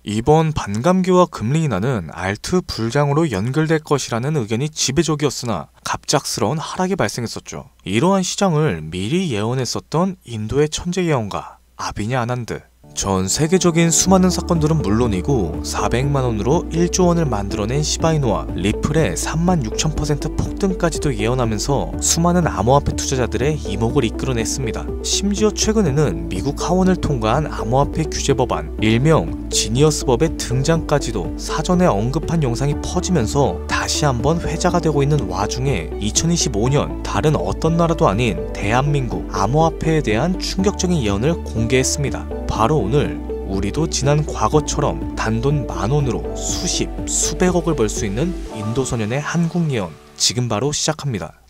이번 반감기와 금리 인하는 알트 불장으로 연결될 것이라는 의견이 지배적이었으나 갑작스러운 하락이 발생했었죠. 이러한 시장을 미리 예언했었던 인도의 천재 예언가 아비냐 아난드. 전 세계적인 수많은 사건들은 물론이고 400만원으로 1조원을 만들어낸 시바이누와 리플의 36,000% 폭등까지도 예언하면서 수많은 암호화폐 투자자들의 이목을 이끌어냈습니다. 심지어 최근에는 미국 하원을 통과한 암호화폐 규제 법안, 일명 지니어스법의 등장까지도 사전에 언급한 영상이 퍼지면서 다시 한번 회자가 되고 있는 와중에 2025년 다른 어떤 나라도 아닌 대한민국 암호화폐에 대한 충격적인 예언을 공개했습니다. 바로 오늘 우리도 지난 과거처럼 단돈 10,000원으로 수십, 수백억을 벌 수 있는 인도 소년의 한국 예언 지금 바로 시작합니다.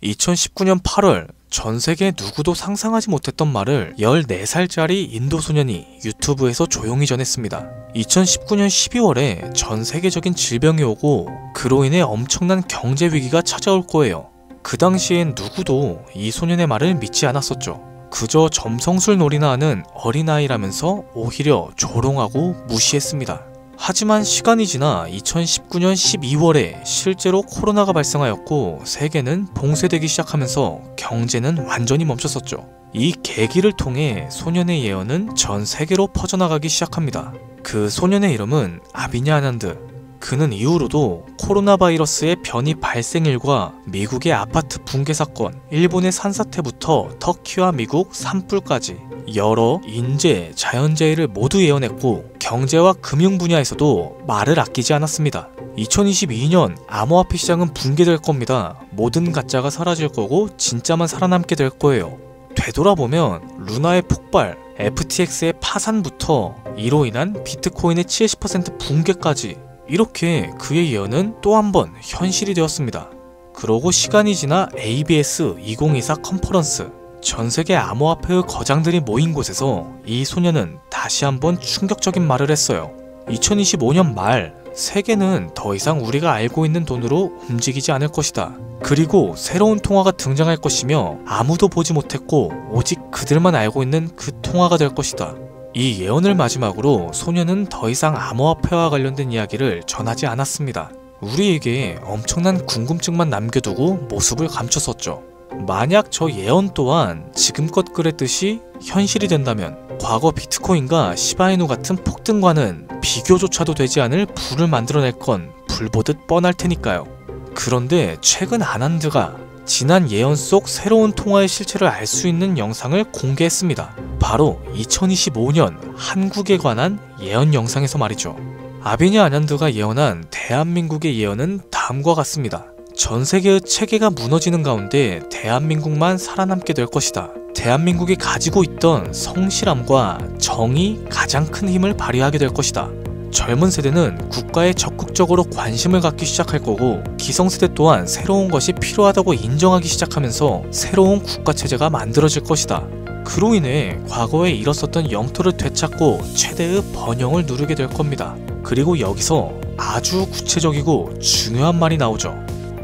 2019년 8월 전 세계 누구도 상상하지 못했던 말을 14살짜리 인도 소년이 유튜브에서 조용히 전했습니다. 2019년 12월에 전 세계적인 질병이 오고 그로 인해 엄청난 경제 위기가 찾아올 거예요. 그 당시엔 누구도 이 소년의 말을 믿지 않았었죠. 그저 점성술 놀이나 하는 어린아이라면서 오히려 조롱하고 무시했습니다. 하지만 시간이 지나 2019년 12월에 실제로 코로나가 발생하였고 세계는 봉쇄되기 시작하면서 경제는 완전히 멈췄었죠. 이 계기를 통해 소년의 예언은 전 세계로 퍼져나가기 시작합니다. 그 소년의 이름은 아비냐 아난드. 그는 이후로도 코로나 바이러스의 변이 발생일과 미국의 아파트 붕괴 사건, 일본의 산사태부터 터키와 미국 산불까지 여러 인재, 자연재해를 모두 예언했고 경제와 금융 분야에서도 말을 아끼지 않았습니다. 2022년 암호화폐 시장은 붕괴될 겁니다. 모든 가짜가 사라질 거고 진짜만 살아남게 될 거예요. 되돌아보면 루나의 폭발, FTX의 파산부터 이로 인한 비트코인의 70% 붕괴까지 이렇게 그의 예언은 또 한 번 현실이 되었습니다. 그러고 시간이 지나 ABS 2024 컨퍼런스, 전세계 암호화폐의 거장들이 모인 곳에서 이 소년은 다시 한번 충격적인 말을 했어요. 2025년 말 세계는 더 이상 우리가 알고 있는 돈으로 움직이지 않을 것이다. 그리고 새로운 통화가 등장할 것이며 아무도 보지 못했고 오직 그들만 알고 있는 그 통화가 될 것이다. 이 예언을 마지막으로 소년은 더 이상 암호화폐와 관련된 이야기를 전하지 않았습니다. 우리에게 엄청난 궁금증만 남겨두고 모습을 감췄었죠. 만약 저 예언 또한 지금껏 그랬듯이 현실이 된다면 과거 비트코인과 시바이누 같은 폭등과는 비교조차도 되지 않을 부를 만들어낼 건 불보듯 뻔할 테니까요. 그런데 최근 아난드가 지난 예언 속 새로운 통화의 실체를 알 수 있는 영상을 공개했습니다. 바로 2025년 한국에 관한 예언 영상에서 말이죠. 아비냐 아난드가 예언한 대한민국의 예언은 다음과 같습니다. 전 세계의 체계가 무너지는 가운데 대한민국만 살아남게 될 것이다. 대한민국이 가지고 있던 성실함과 정이 가장 큰 힘을 발휘하게 될 것이다. 젊은 세대는 국가에 적극적으로 관심을 갖기 시작할 거고 기성세대 또한 새로운 것이 필요하다고 인정하기 시작하면서 새로운 국가체제가 만들어질 것이다. 그로 인해 과거에 잃었었던 영토를 되찾고 최대의 번영을 누리게 될 겁니다. 그리고 여기서 아주 구체적이고 중요한 말이 나오죠.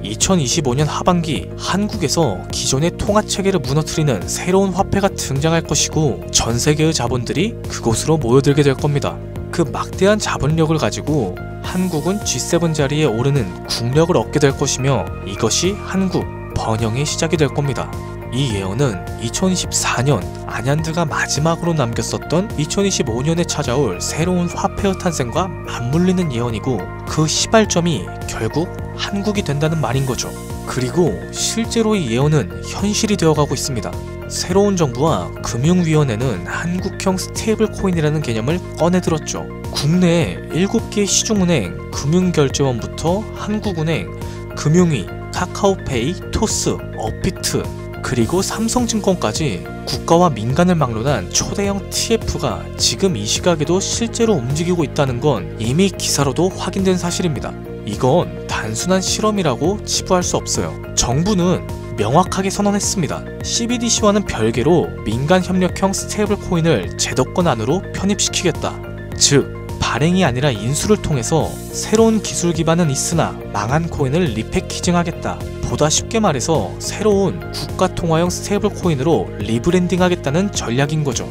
2025년 하반기 한국에서 기존의 통화체계를 무너뜨리는 새로운 화폐가 등장할 것이고 전 세계의 자본들이 그곳으로 모여들게 될 겁니다. 그 막대한 자본력을 가지고 한국은 G7 자리에 오르는 국력을 얻게 될 것이며 이것이 한국 번영의 시작이 될 겁니다. 이 예언은 2024년 아난드가 마지막으로 남겼었던 2025년에 찾아올 새로운 화폐의 탄생과 맞물리는 예언이고 그 시발점이 결국 한국이 된다는 말인 거죠. 그리고 실제로 이 예언은 현실이 되어가고 있습니다. 새로운 정부와 금융위원회는 한국형 스테이블 코인이라는 개념을 꺼내들었죠. 국내에 7개 시중은행, 금융결제원부터 한국은행, 금융위, 카카오페이, 토스, 업비트, 그리고 삼성증권까지 국가와 민간을 막론한 초대형 TF가 지금 이 시각에도 실제로 움직이고 있다는 건 이미 기사로도 확인된 사실입니다. 이건 단순한 실험이라고 치부할 수 없어요. 정부는 명확하게 선언했습니다. CBDC와는 별개로 민간 협력형 스테이블 코인을 제도권 안으로 편입시키겠다. 즉, 발행이 아니라 인수를 통해서 새로운 기술 기반은 있으나 망한 코인을 리패키징하겠다. 보다 쉽게 말해서 새로운 국가통화형 스테이블 코인으로 리브랜딩하겠다는 전략인 거죠.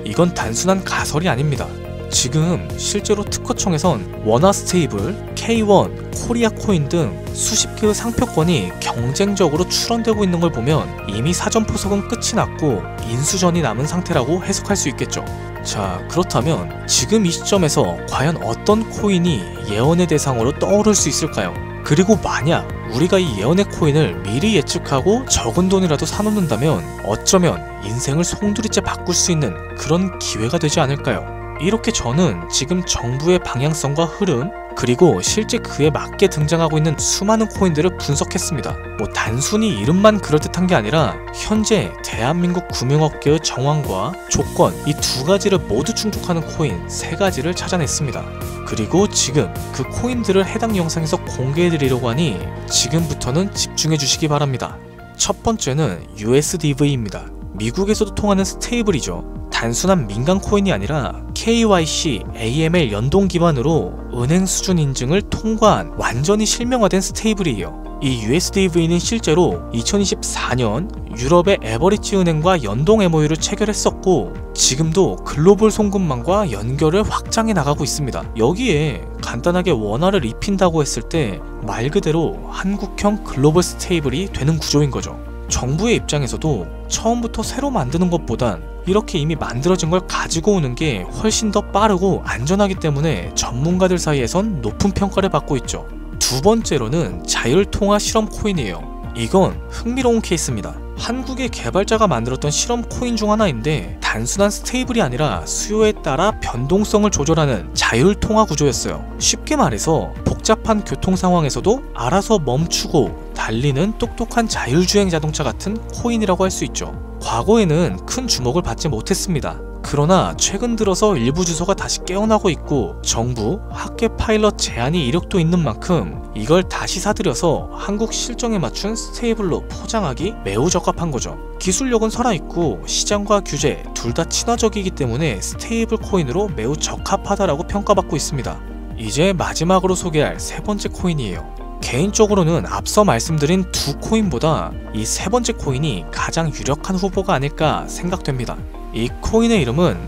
이건 단순한 가설이 아닙니다. 지금 실제로 특허청에선 원화 스테이블, K1, 코리아 코인 등 수십 개의 상표권이 경쟁적으로 출원되고 있는 걸 보면 이미 사전 포석은 끝이 났고 인수전이 남은 상태라고 해석할 수 있겠죠. 자, 그렇다면 지금 이 시점에서 과연 어떤 코인이 예언의 대상으로 떠오를 수 있을까요? 그리고 만약 우리가 이 예언의 코인을 미리 예측하고 적은 돈이라도 사놓는다면 어쩌면 인생을 송두리째 바꿀 수 있는 그런 기회가 되지 않을까요? 이렇게 저는 지금 정부의 방향성과 흐름, 그리고 실제 그에 맞게 등장하고 있는 수많은 코인들을 분석했습니다. 단순히 이름만 그럴듯한 게 아니라 현재 대한민국 금융업계의 정황과 조건, 이 두 가지를 모두 충족하는 코인 3가지를 찾아냈습니다. 그리고 지금 그 코인들을 해당 영상에서 공개해드리려고 하니 지금부터는 집중해 주시기 바랍니다. 첫 번째는 USDV입니다. 미국에서도 통하는 스테이블이죠. 단순한 민간 코인이 아니라 KYC, AML 연동 기반으로 은행 수준 인증을 통과한 완전히 실명화된 스테이블이에요. 이 USDV는 실제로 2024년 유럽의 에버리지 은행과 연동 MOU를 체결했었고 지금도 글로벌 송금망과 연결을 확장해 나가고 있습니다. 여기에 간단하게 원화를 입힌다고 했을 때 말 그대로 한국형 글로벌 스테이블이 되는 구조인 거죠. 정부의 입장에서도 처음부터 새로 만드는 것보단 이렇게 이미 만들어진 걸 가지고 오는 게 훨씬 더 빠르고 안전하기 때문에 전문가들 사이에선 높은 평가를 받고 있죠. 두 번째로는 자율통화 실험 코인이에요. 이건 흥미로운 케이스입니다. 한국의 개발자가 만들었던 실험 코인 중 하나인데 단순한 스테이블이 아니라 수요에 따라 변동성을 조절하는 자율통화 구조였어요. 쉽게 말해서 복잡한 교통 상황에서도 알아서 멈추고 달리는 똑똑한 자율주행 자동차 같은 코인이라고 할 수 있죠. 과거에는 큰 주목을 받지 못했습니다. 그러나 최근 들어서 일부 주소가 다시 깨어나고 있고 정부, 학계 파일럿 제한이 이력도 있는 만큼 이걸 다시 사들여서 한국 실정에 맞춘 스테이블로 포장하기 매우 적합한 거죠. 기술력은 살아있고 시장과 규제 둘 다 친화적이기 때문에 스테이블 코인으로 매우 적합하다라고 평가받고 있습니다. 이제 마지막으로 소개할 3번째 코인이에요. 개인적으로는 앞서 말씀드린 두 코인보다 이 3번째 코인이 가장 유력한 후보가 아닐까 생각됩니다. 이 코인의 이름은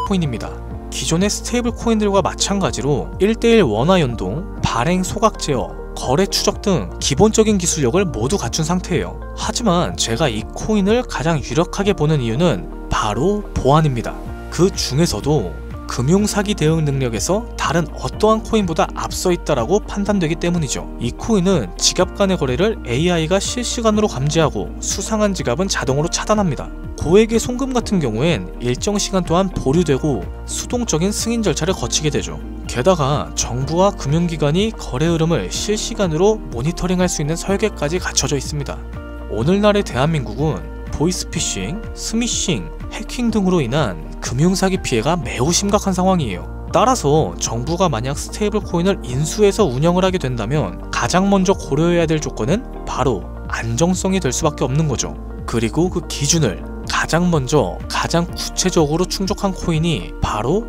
코인입니다. 기존의 스테이블 코인들과 마찬가지로 1:1 원화 연동, 발행 소각 제어, 거래 추적 등 기본적인 기술력을 모두 갖춘 상태예요. 하지만 제가 이 코인을 가장 유력하게 보는 이유는 바로 보안입니다. 그 중에서도 금융사기 대응 능력에서 다른 어떠한 코인보다 앞서 있다라고 판단되기 때문이죠. 이 코인은 지갑 간의 거래를 AI가 실시간으로 감지하고 수상한 지갑은 자동으로 차단합니다. 고액의 송금 같은 경우엔 일정 시간 동안 보류되고 수동적인 승인 절차를 거치게 되죠. 게다가 정부와 금융기관이 거래 흐름을 실시간으로 모니터링할 수 있는 설계까지 갖춰져 있습니다. 오늘날의 대한민국은 보이스피싱, 스미싱, 해킹 등으로 인한 금융사기 피해가 매우 심각한 상황이에요. 따라서 정부가 만약 스테이블 코인을 인수해서 운영을 하게 된다면 가장 먼저 고려해야 될 조건은 바로 안정성이 될 수밖에 없는 거죠. 그리고 그 기준을 가장 먼저 가장 구체적으로 충족한 코인이 바로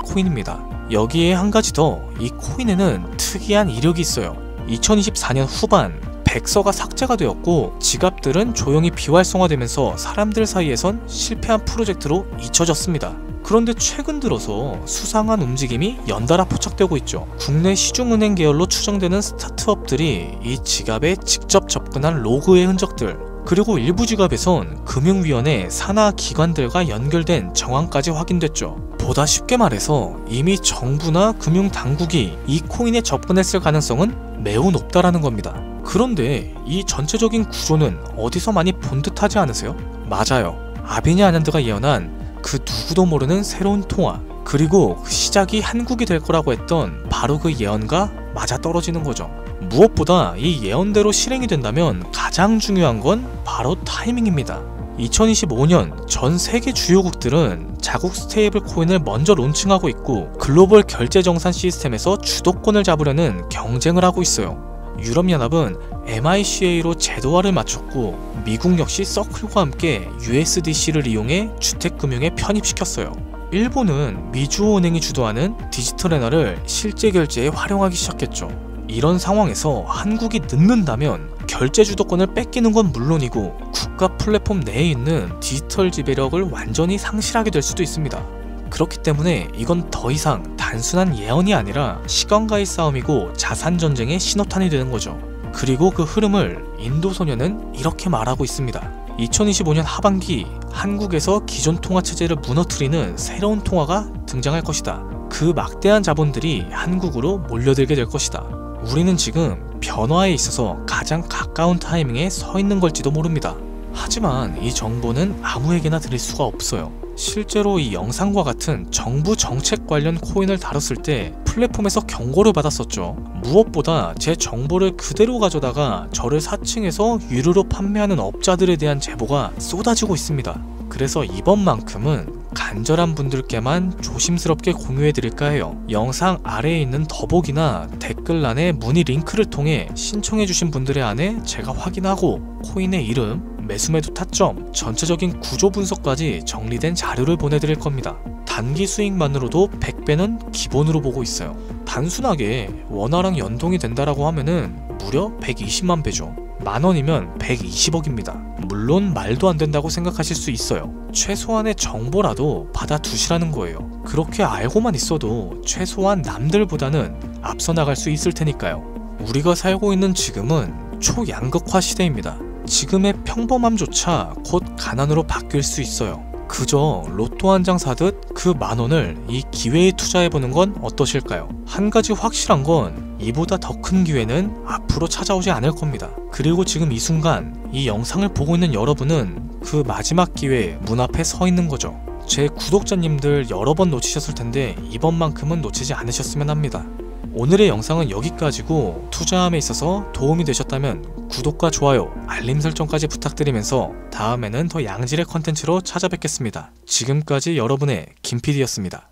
코인입니다. 여기에 한 가지 더, 이 코인에는 특이한 이력이 있어요. 2024년 후반 백서가 삭제가 되었고 지갑들은 조용히 비활성화되면서 사람들 사이에선 실패한 프로젝트로 잊혀졌습니다. 그런데 최근 들어서 수상한 움직임이 연달아 포착되고 있죠. 국내 시중은행 계열로 추정되는 스타트업들이 이 지갑에 직접 접근한 로그의 흔적들, 그리고 일부 지갑에선 금융위원회 산하 기관들과 연결된 정황까지 확인됐죠. 보다 쉽게 말해서 이미 정부나 금융당국이 이 코인에 접근했을 가능성은 매우 높다라는 겁니다. 그런데 이 전체적인 구조는 어디서 많이 본 듯하지 않으세요? 맞아요. 아비냐 아년드가 예언한 그 누구도 모르는 새로운 통화, 그리고 그 시작이 한국이 될 거라고 했던 바로 그 예언과 맞아떨어지는 거죠. 무엇보다 이 예언대로 실행이 된다면 가장 중요한 건 바로 타이밍입니다. 2025년 전 세계 주요국들은 자국 스테이블 코인을 먼저 론칭하고 있고 글로벌 결제 정산 시스템에서 주도권을 잡으려는 경쟁을 하고 있어요. 유럽연합은 MICA로 제도화를 마쳤고 미국 역시 서클과 함께 USDC를 이용해 주택금융에 편입시켰어요. 일본은 미주호은행이 주도하는 디지털 엔화를 실제 결제에 활용하기 시작했죠. 이런 상황에서 한국이 늦는다면 결제 주도권을 뺏기는 건 물론이고 국가 플랫폼 내에 있는 디지털 지배력을 완전히 상실하게 될 수도 있습니다. 그렇기 때문에 이건 더 이상 단순한 예언이 아니라 시간과의 싸움이고 자산 전쟁의 신호탄이 되는 거죠. 그리고 그 흐름을 인도 소녀는 이렇게 말하고 있습니다. 2025년 하반기 한국에서 기존 통화 체제를 무너뜨리는 새로운 통화가 등장할 것이다. 그 막대한 자본들이 한국으로 몰려들게 될 것이다. 우리는 지금 변화에 있어서 가장 가까운 타이밍에 서 있는 걸지도 모릅니다. 하지만 이 정보는 아무에게나 드릴 수가 없어요. 실제로 이 영상과 같은 정부 정책 관련 코인을 다뤘을 때 플랫폼에서 경고를 받았었죠. 무엇보다 제 정보를 그대로 가져다가 저를 사칭해서 유료로 판매하는 업자들에 대한 제보가 쏟아지고 있습니다. 그래서 이번만큼은 간절한 분들께만 조심스럽게 공유해드릴까 해요. 영상 아래에 있는 더보기나 댓글란에 문의 링크를 통해 신청해주신 분들의 안에 제가 확인하고 코인의 이름, 매수매도 타점, 전체적인 구조 분석까지 정리된 자료를 보내드릴 겁니다. 단기 수익만으로도 100배는 기본으로 보고 있어요. 단순하게 원화랑 연동이 된다라고 하면은 무려 120만 배죠. 만원이면 120억입니다. 물론 말도 안 된다고 생각하실 수 있어요. 최소한의 정보라도 받아두시라는 거예요. 그렇게 알고만 있어도 최소한 남들보다는 앞서 나갈 수 있을 테니까요. 우리가 살고 있는 지금은 초양극화 시대입니다. 지금의 평범함조차 곧 가난으로 바뀔 수 있어요. 그저 로또 한 장 사듯 그 만원을 이 기회에 투자해보는 건 어떠실까요? 한 가지 확실한 건 이보다 더 큰 기회는 앞으로 찾아오지 않을 겁니다. 그리고 지금 이 순간 이 영상을 보고 있는 여러분은 그 마지막 기회 문 앞에 서 있는 거죠. 제 구독자님들 여러 번 놓치셨을 텐데 이번만큼은 놓치지 않으셨으면 합니다. 오늘의 영상은 여기까지고 투자함에 있어서 도움이 되셨다면 구독과 좋아요, 알림 설정까지 부탁드리면서 다음에는 더 양질의 컨텐츠로 찾아뵙겠습니다. 지금까지 여러분의 김PD였습니다.